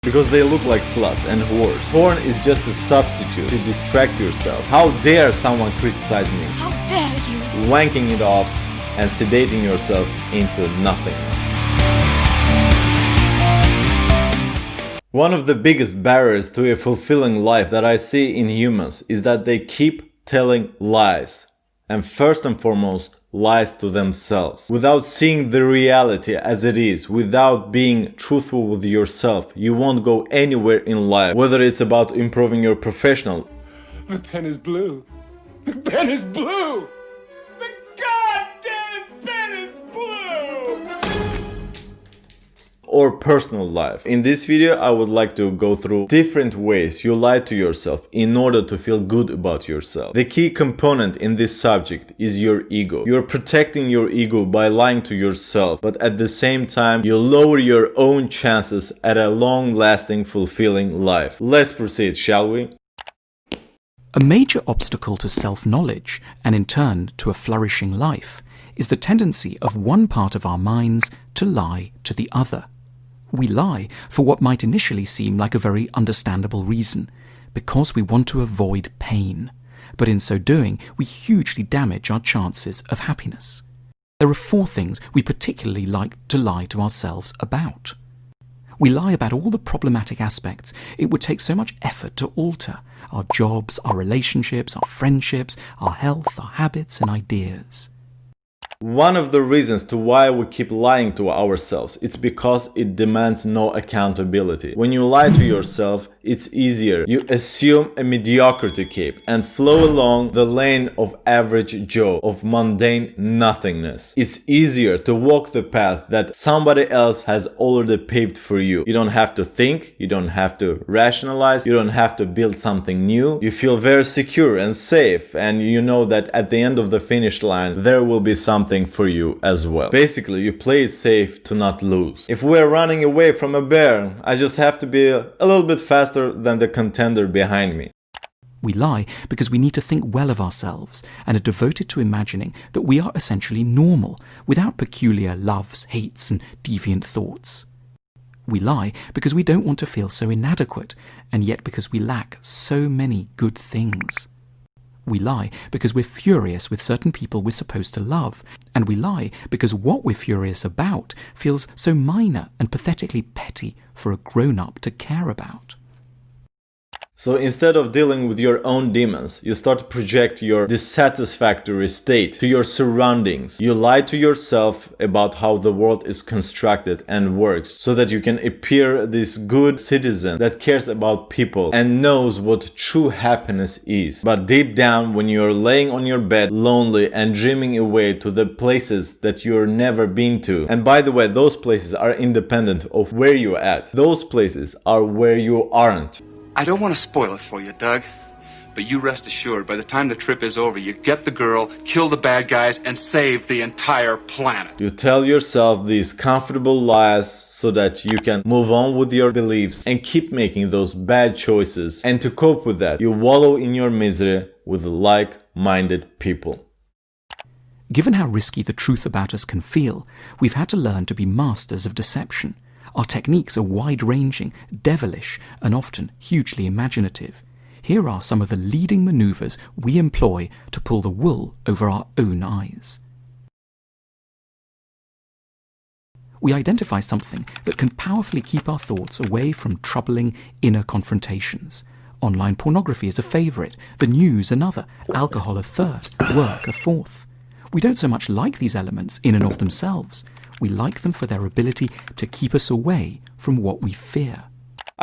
Because they look like sluts and whores. Porn is just a substitute to distract yourself. How dare someone criticize me? How dare you? Wanking it off and sedating yourself into nothingness. One of the biggest barriers to a fulfilling life that I see in humans is that they keep telling lies. And first and foremost, lies to themselves. Without seeing the reality as it is, without being truthful with yourself, you won't go anywhere in life. Whether it's about improving your professional. The pen is blue. The pen is blue! The goddamn pen is blue! Or personal life. In this video, I would like to go through different ways you lie to yourself in order to feel good about yourself. The key component in this subject is your ego. You're protecting your ego by lying to yourself, but at the same time, you lower your own chances at a long-lasting, fulfilling life. Let's proceed, shall we? A major obstacle to self-knowledge, and in turn to a flourishing life, is the tendency of one part of our minds to lie to the other. We lie for what might initially seem like a very understandable reason, because we want to avoid pain. But in so doing, we hugely damage our chances of happiness. There are 4 things we particularly like to lie to ourselves about. We lie about all the problematic aspects it would take so much effort to alter: our jobs, our relationships, our friendships, our health, our habits and ideas. One of the reasons to why we keep lying to ourselves, it's because it demands no accountability. When you lie to yourself, it's easier. You assume a mediocrity cape and flow along the lane of average Joe, of mundane nothingness. It's easier to walk the path that somebody else has already paved for you. You don't have to think, you don't have to rationalize, you don't have to build something new. You feel very secure and safe, and you know that at the end of the finish line, there will be something for you as well. Basically, you play it safe to not lose. If we're running away from a bear, I just have to be a little bit faster than the contender behind me. We lie because we need to think well of ourselves and are devoted to imagining that we are essentially normal, without peculiar loves, hates and deviant thoughts. We lie because we don't want to feel so inadequate, and yet because we lack so many good things. We lie because we're furious with certain people we're supposed to love, and we lie because what we're furious about feels so minor and pathetically petty for a grown-up to care about. So instead of dealing with your own demons, you start to project your dissatisfactory state to your surroundings. You lie to yourself about how the world is constructed and works, so that you can appear this good citizen that cares about people and knows what true happiness is. But deep down, when you're laying on your bed lonely and dreaming away to the places that you're never been to, and by the way, those places are independent of where you're at. Those places are where you aren't. I don't want to spoil it for you, Doug, but you rest assured, by the time the trip is over, you get the girl, kill the bad guys, and save the entire planet. You tell yourself these comfortable lies so that you can move on with your beliefs and keep making those bad choices. And to cope with that, you wallow in your misery with like-minded people. Given how risky the truth about us can feel, we've had to learn to be masters of deception. Our techniques are wide-ranging, devilish, and often hugely imaginative. Here are some of the leading maneuvers we employ to pull the wool over our own eyes. We identify something that can powerfully keep our thoughts away from troubling inner confrontations. Online pornography is a favourite, the news another, alcohol a third, work a fourth. We don't so much like these elements in and of themselves. We like them for their ability to keep us away from what we fear.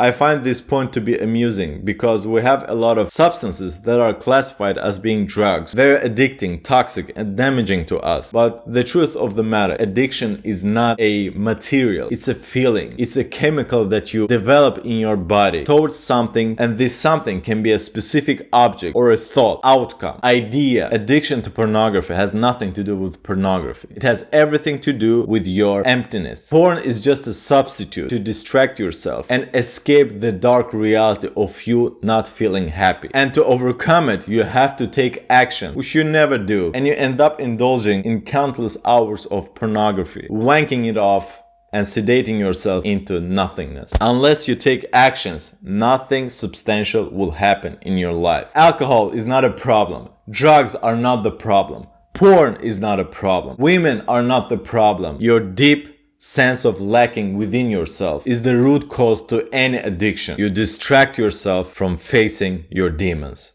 I find this point to be amusing because we have a lot of substances that are classified as being drugs. They're addicting, toxic and damaging to us. But the truth of the matter, addiction is not a material. It's a feeling. It's a chemical that you develop in your body towards something, and this something can be a specific object or a thought, outcome, idea. Addiction to pornography has nothing to do with pornography. It has everything to do with your emptiness. Porn is just a substitute to distract yourself and escape the dark reality of you not feeling happy. And to overcome it, you have to take action, which you never do. And you end up indulging in countless hours of pornography, wanking it off and sedating yourself into nothingness. Unless you take actions, nothing substantial will happen in your life. Alcohol is not a problem. Drugs are not the problem. Porn is not a problem. Women are not the problem. Your deep sense of lacking within yourself is the root cause to any addiction. You distract yourself from facing your demons.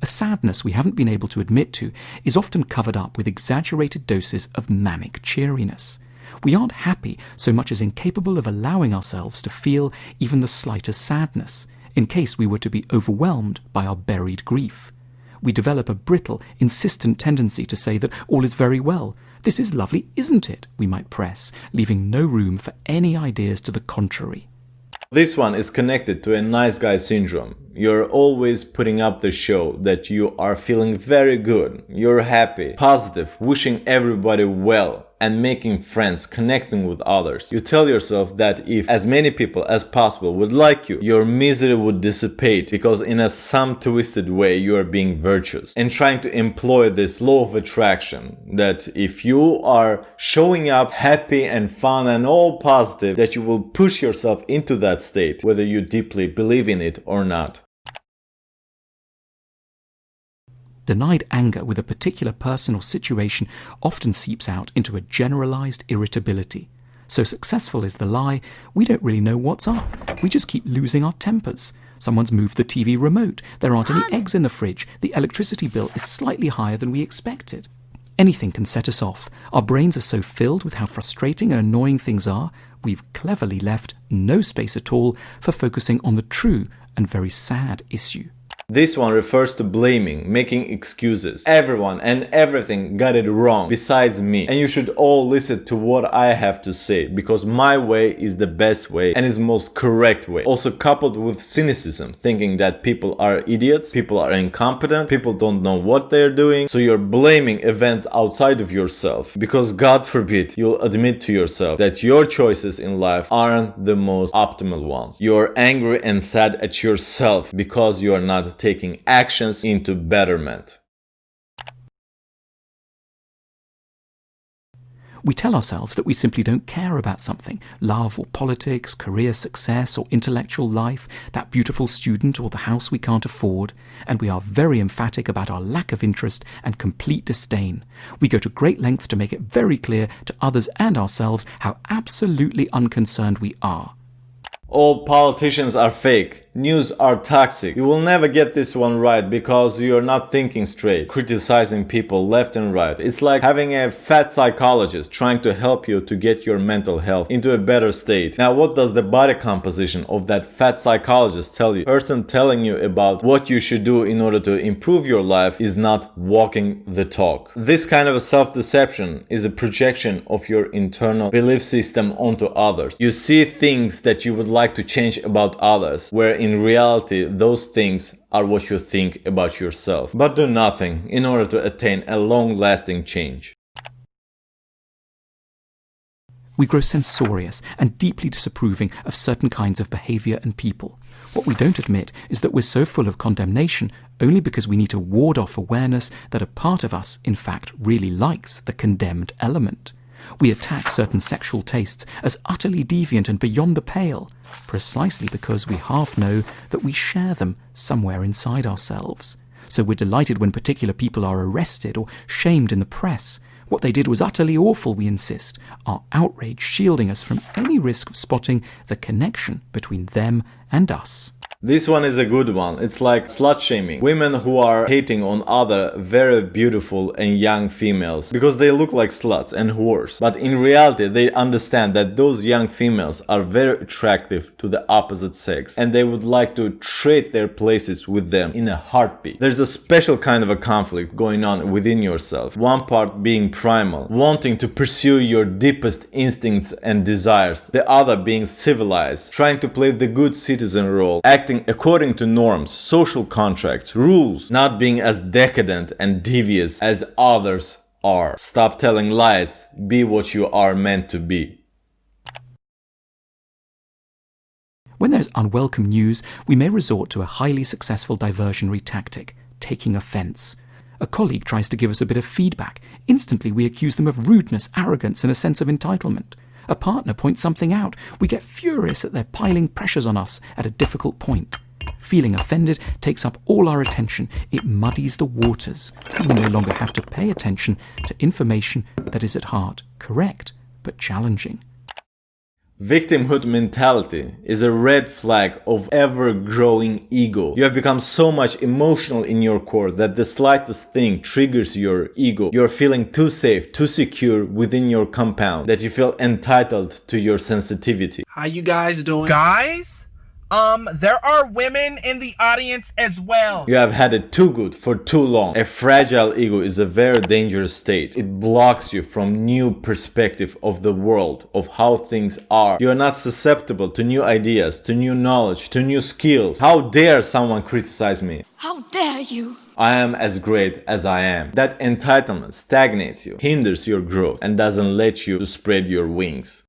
A sadness we haven't been able to admit to is often covered up with exaggerated doses of manic cheeriness. We aren't happy so much as incapable of allowing ourselves to feel even the slightest sadness, in case we were to be overwhelmed by our buried grief. We develop a brittle, insistent tendency to say that all is very well. This is lovely, isn't it? We might press, leaving no room for any ideas to the contrary. This one is connected to a nice guy syndrome. You're always putting up the show that you are feeling very good, you're happy, positive, wishing everybody well, and making friends, connecting with others. You tell yourself that if as many people as possible would like you, your misery would dissipate because in some twisted way you are being virtuous and trying to employ this law of attraction that if you are showing up happy and fun and all positive, that you will push yourself into that state whether you deeply believe in it or not. Denied anger with a particular person or situation often seeps out into a generalized irritability. So successful is the lie, we don't really know what's up. We just keep losing our tempers. Someone's moved the TV remote, there aren't any eggs in the fridge, the electricity bill is slightly higher than we expected. Anything can set us off. Our brains are so filled with how frustrating and annoying things are, we've cleverly left no space at all for focusing on the true and very sad issue. This one refers to blaming, making excuses. Everyone and everything got it wrong besides me, and you should all listen to what I have to say because my way is the best way and is most correct way. Also coupled with cynicism, thinking that people are idiots, people are incompetent, people don't know what they're doing, so you're blaming events outside of yourself because God forbid you'll admit to yourself that your choices in life aren't the most optimal ones. You're angry and sad at yourself because you are not taking actions into betterment. We tell ourselves that we simply don't care about something, love or politics, career success or intellectual life, that beautiful student or the house we can't afford, and we are very emphatic about our lack of interest and complete disdain. We go to great lengths to make it very clear to others and ourselves how absolutely unconcerned we are. All politicians are fake. News are toxic. You will never get this one right because you're not thinking straight, criticizing people left and right. It's like having a fat psychologist trying to help you to get your mental health into a better state. Now, what does the body composition of that fat psychologist tell you? Person telling you about what you should do in order to improve your life is not walking the talk. This kind of a self-deception is a projection of your internal belief system onto others. You see things that you would like to change about others, where in reality those things are what you think about yourself. But do nothing in order to attain a long-lasting change. We grow censorious and deeply disapproving of certain kinds of behaviour and people. What we don't admit is that we're so full of condemnation only because we need to ward off awareness that a part of us, in fact, really likes the condemned element. We attack certain sexual tastes as utterly deviant and beyond the pale, precisely because we half know that we share them somewhere inside ourselves. So we're delighted when particular people are arrested or shamed in the press. What they did was utterly awful, we insist, our outrage shielding us from any risk of spotting the connection between them and us. This one is a good one. It's like slut shaming. Women who are hating on other very beautiful and young females because they look like sluts and whores. But in reality, they understand that those young females are very attractive to the opposite sex and they would like to trade their places with them in a heartbeat. There's a special kind of a conflict going on within yourself. One part being primal, wanting to pursue your deepest instincts and desires. The other being civilized, trying to play the good citizen role, acting according to norms, social contracts, rules, not being as decadent and devious as others are. Stop telling lies, be what you are meant to be. When there's unwelcome news, we may resort to a highly successful diversionary tactic, taking offence. A colleague tries to give us a bit of feedback. Instantly we accuse them of rudeness, arrogance, and a sense of entitlement. A partner points something out. We get furious that they're piling pressures on us at a difficult point. Feeling offended takes up all our attention. It muddies the waters. We no longer have to pay attention to information that is at heart correct, but challenging. Victimhood mentality is a red flag of ever-growing ego. You have become so much emotional in your core that the slightest thing triggers your ego. You're feeling too safe, too secure within your compound that you feel entitled to your sensitivity. How you guys doing? Guys? There are women in the audience as well. You have had it too good for too long. A fragile ego is a very dangerous state. It blocks you from new perspective of the world, of how things are. You are not susceptible to new ideas, to new knowledge, to new skills. How dare someone criticize me? How dare you? I am as great as I am. That entitlement stagnates you, hinders your growth, and doesn't let you spread your wings.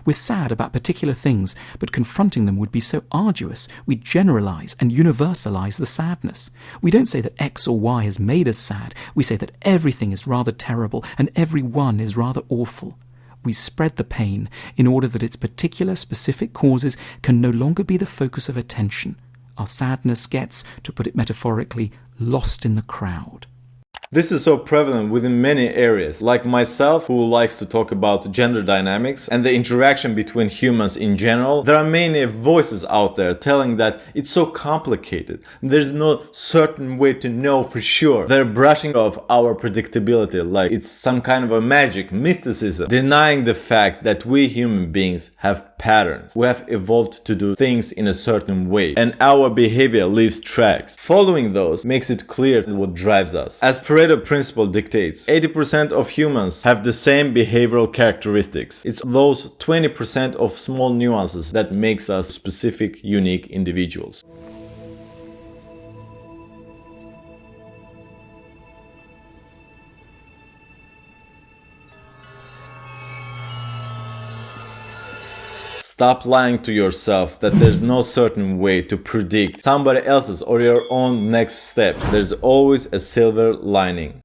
We're sad about particular things, but confronting them would be so arduous, we generalize and universalize the sadness. We don't say that X or Y has made us sad. We say that everything is rather terrible and everyone is rather awful. We spread the pain in order that its particular specific causes can no longer be the focus of attention. Our sadness gets, to put it metaphorically, lost in the crowd. This is so prevalent within many areas, like myself, who likes to talk about gender dynamics and the interaction between humans in general. There are many voices out there telling that it's so complicated. There's no certain way to know for sure. They're brushing off our predictability like it's some kind of a magic, mysticism, denying the fact that we human beings have patterns. We have evolved to do things in a certain way, and our behavior leaves tracks. Following those makes it clear what drives us. As Pareto principle dictates, 80% of humans have the same behavioral characteristics. It's those 20% of small nuances that makes us specific, unique individuals. Stop lying to yourself that there's no certain way to predict somebody else's or your own next steps. There's always a silver lining.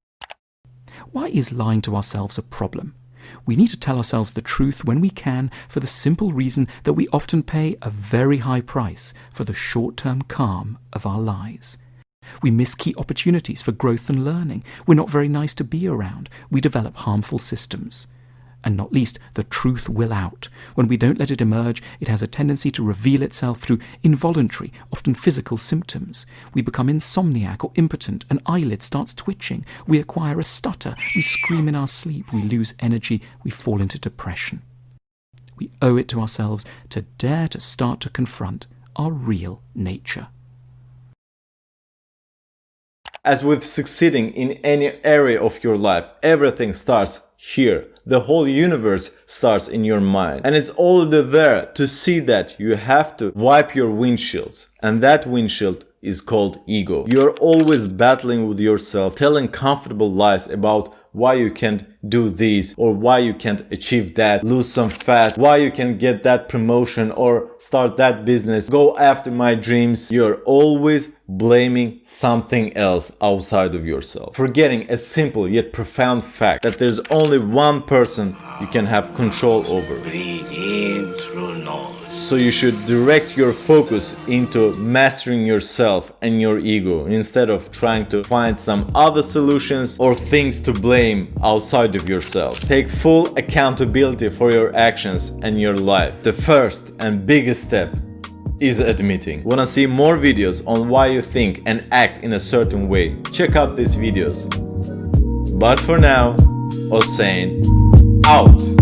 Why is lying to ourselves a problem? We need to tell ourselves the truth when we can, for the simple reason that we often pay a very high price for the short-term calm of our lies. We miss key opportunities for growth and learning. We're not very nice to be around. We develop harmful systems. And not least, the truth will out. When we don't let it emerge, it has a tendency to reveal itself through involuntary, often physical symptoms. We become insomniac or impotent, an eyelid starts twitching, we acquire a stutter, we scream in our sleep, we lose energy, we fall into depression. We owe it to ourselves to dare to start to confront our real nature. As with succeeding in any area of your life, everything starts here. The whole universe starts in your mind. And it's already there. To see that, you have to wipe your windshields. And that windshield is called ego. You're always battling with yourself, telling comfortable lies about why you can't do this or why you can't achieve that, lose some fat, why you can get that promotion or start that business, go after my dreams. You're always blaming something else outside of yourself, forgetting a simple yet profound fact that there's only one person you can have control over. Breathe in through nose. So you should direct your focus into mastering yourself and your ego instead of trying to find some other solutions or things to blame outside of yourself. Take full accountability for your actions and your life. The first and biggest step is admitting. Wanna see more videos on why you think and act in a certain way? Check out these videos. But for now, Hossein out.